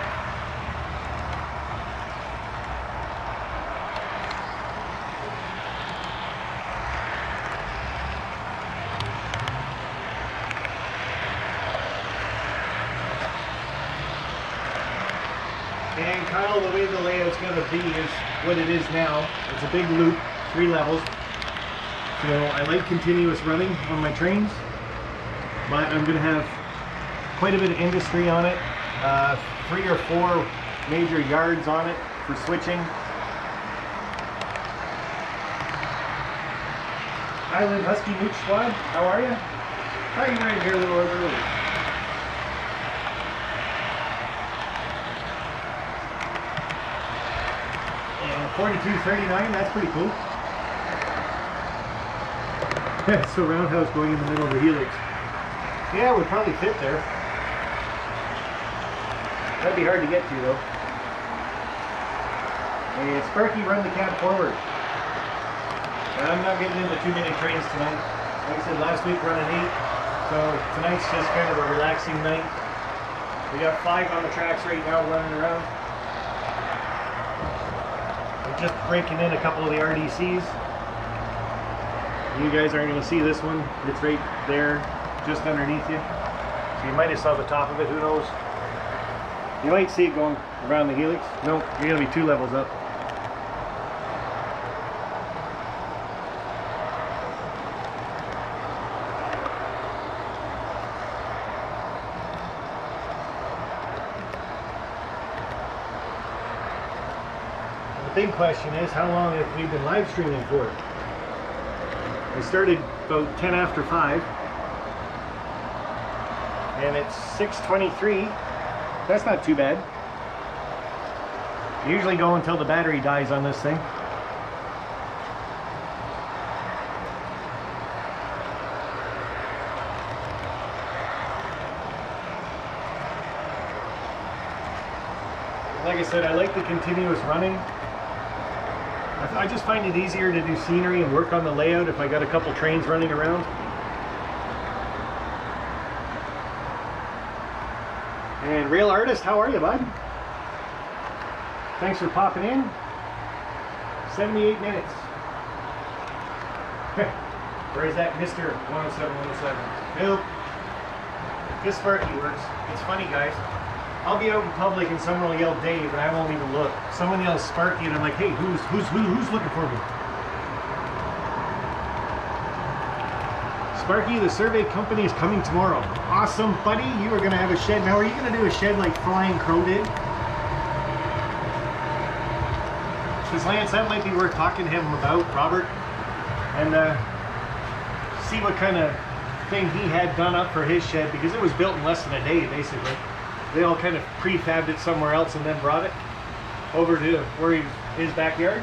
And Kyle, the way the layout's going to be is what it is now. It's a big loop, 3 levels. So I like continuous running on my trains. But I'm going to have quite a bit of industry on it, 3 or 4 major yards on it for switching. Island Husky Mooch Squad, how are you? How are you right here a little early? And 4239, that's pretty cool. So roundhouse going in the middle of the helix. Yeah, it would probably fit there. That'd be hard to get to though. And Sparky, run the cab forward. I'm not getting into too many trains tonight. Like I said, last week running 8, so tonight's just kind of a relaxing night. We got 5 on the tracks right now running around. We're just breaking in a couple of the RDCs. You guys aren't going to see this one. It's right there, just underneath you. So you might have saw the top of it, who knows. You might see it going around the helix. Nope, you're going to be 2 levels up. The big question is, how long have we been live streaming for? I started about 10 after 5, and it's 6:23. That's not too bad. I usually go until the battery dies on this thing. Like I said, I like the continuous running. I just find it easier to do scenery and work on the layout if I got a couple trains running around. And Real Artist, how are you, bud? Thanks for popping in. 78 minutes. Where is that Mr. 10717? Nope. This Sparky works. It's funny, guys. I'll be out in public and someone will yell Dave and I won't even look. Someone yells Sparky and I'm like, hey, who's looking for me? Sparky, the survey company is coming tomorrow. Awesome, buddy. You are going to have a shed. Now, are you going to do a shed like Flying Crow did? Because Lance, that might be worth talking to him about, Robert. And see what kind of thing he had done up for his shed, because it was built in less than a day, basically. They all kind of prefabbed it somewhere else and then brought it over to where his backyard.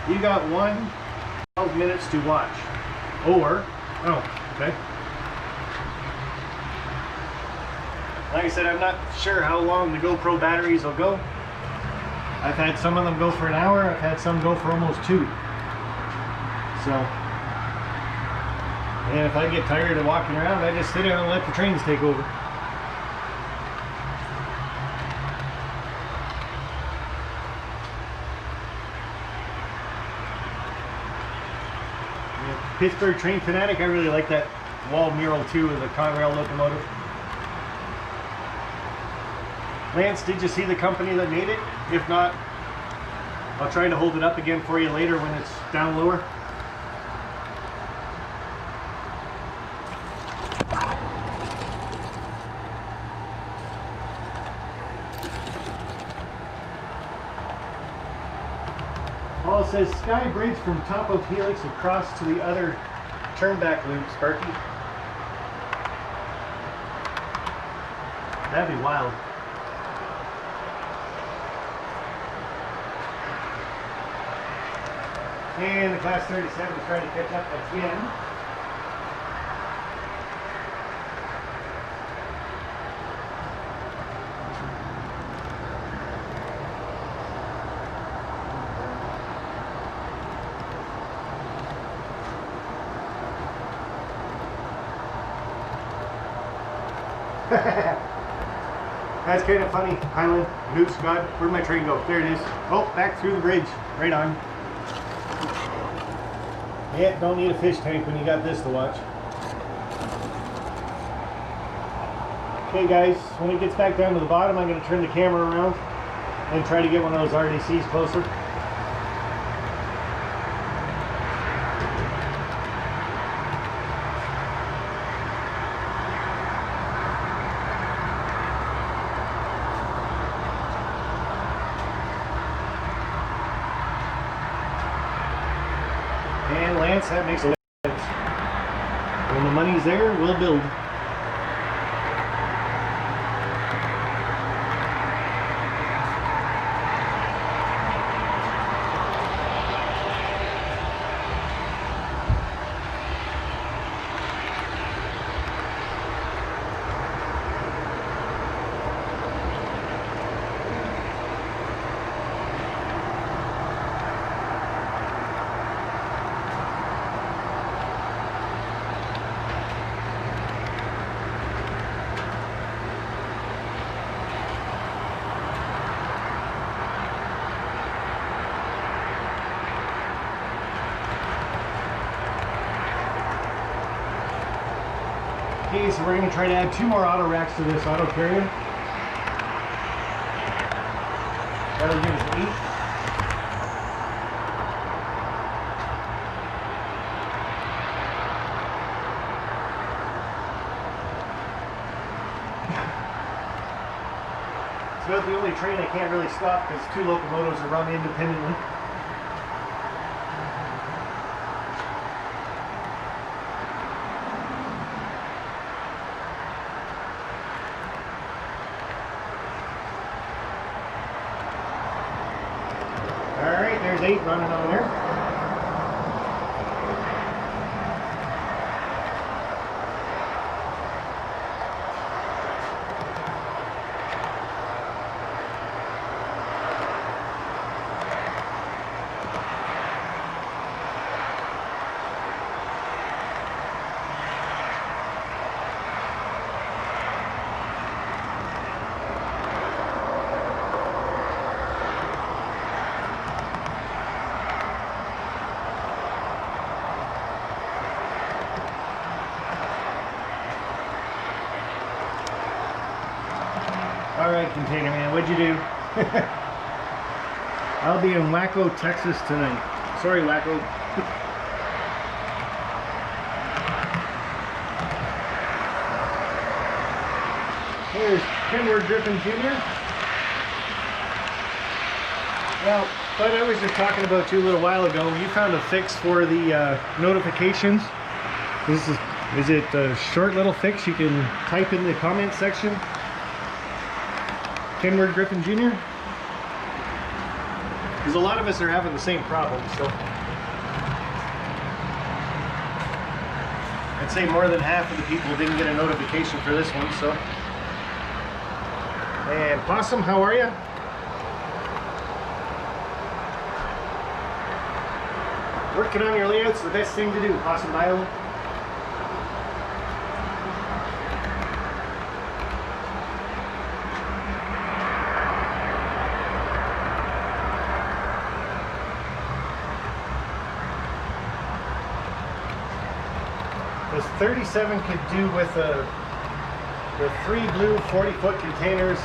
You got 12 minutes to watch. Or, oh, okay. Like I said, I'm not sure how long the GoPro batteries will go. I've had some of them go for an hour. I've had some go for almost 2. So. And if I get tired of walking around, I just sit down and let the trains take over. Yeah, Pittsburgh Train Fanatic, I really like that wall mural too of the Conrail locomotive. Lance, did you see the company that made it? If not, I'll try to hold it up again for you later when it's down lower. Paul says, Sky Bridge from top of Helix across to the other turnback loop, Sparky. That'd be wild. And the Class 37 is trying to catch up again. That's kind of funny. Highland, Newt Scott, where'd my train go? There it is. Oh, back through the bridge. Right on. Yeah, don't need a fish tank when you got this to watch. Okay guys, when it gets back down to the bottom, I'm going to turn the camera around and try to get one of those RDCs closer. And Lance, that makes a lot of sense. When the money's there, we'll build. Okay, so we're going to try to add 2 more auto racks to this auto carrier. That'll give us 8. It's about the only train I can't really stop because 2 locomotives are run independently. Alright, there's 8 running on there. Alright, Container Man, what'd you do? I'll be in Waco, Texas tonight. Sorry, Waco. Here's Kenworth Griffin Jr. Well, like I was just talking about you a little while ago, you found a fix for the notifications. Is it a short little fix you can type in the comment section? Kenworth Griffin Jr. Because a lot of us are having the same problem, so I'd say more than half of the people didn't get a notification for this one, so. And Possum, how are you? Working on your layout's the best thing to do, Possum Island. This 37 could do with the 3 blue 40-foot containers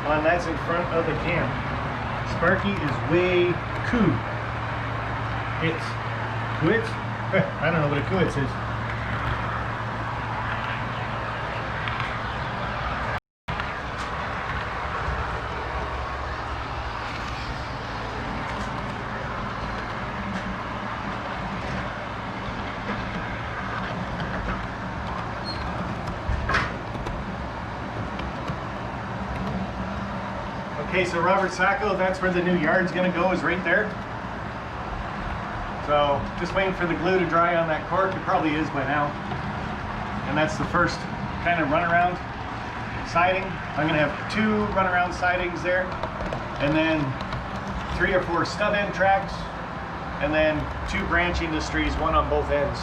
on that's in front of the cam. Sparky is way cool. It's quits? I don't know what a quits is. Okay, so Robert Sacco, that's where the new yard's gonna go, is right there. So just waiting for the glue to dry on that cork. It probably is by now. And that's the first kind of runaround siding. I'm gonna have 2 runaround sidings there, and then 3 or 4 stub end tracks, and then 2 branch industries, one on both ends.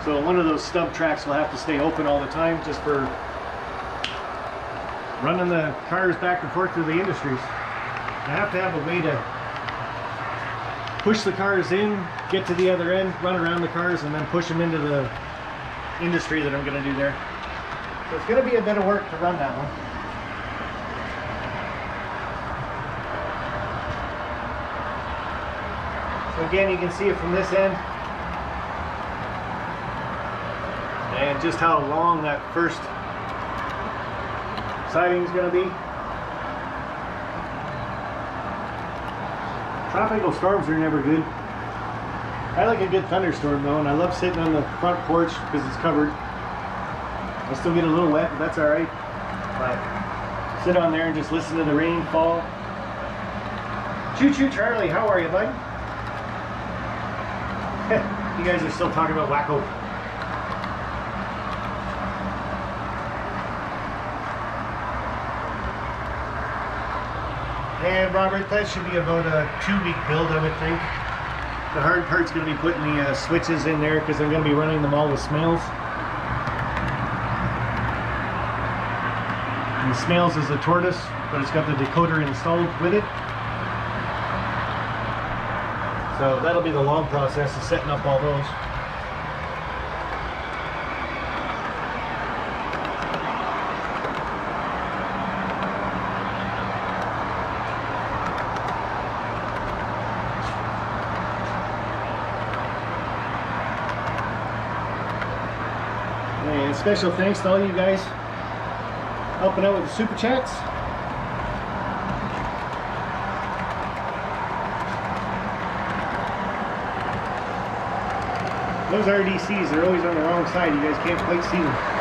So one of those stub tracks will have to stay open all the time just for running the cars back and forth through the industries. I have to have a way to push the cars in, get to the other end, run around the cars, and then push them into the industry that I'm going to do there. So it's going to be a bit of work to run that one. So again, you can see it from this end. And just how long that first siding is going to be. Tropical storms are never good. I like a good thunderstorm though, and I love sitting on the front porch because it's covered. I still get a little wet, but that's alright. But sit on there and just listen to the rain fall. Choo Choo Charlie, how are you, bud? You guys are still talking about Waco. And Robert, that should be about a 2-week build, I would think. The hard part's going to be putting the switches in there because I'm going to be running them all with Smales. And Smales is the tortoise, but it's got the decoder installed with it. So that'll be the long process of setting up all those. special thanks to all you guys helping out with the super chats. Those RDCs, they're always on the wrong side. You guys can't quite see them.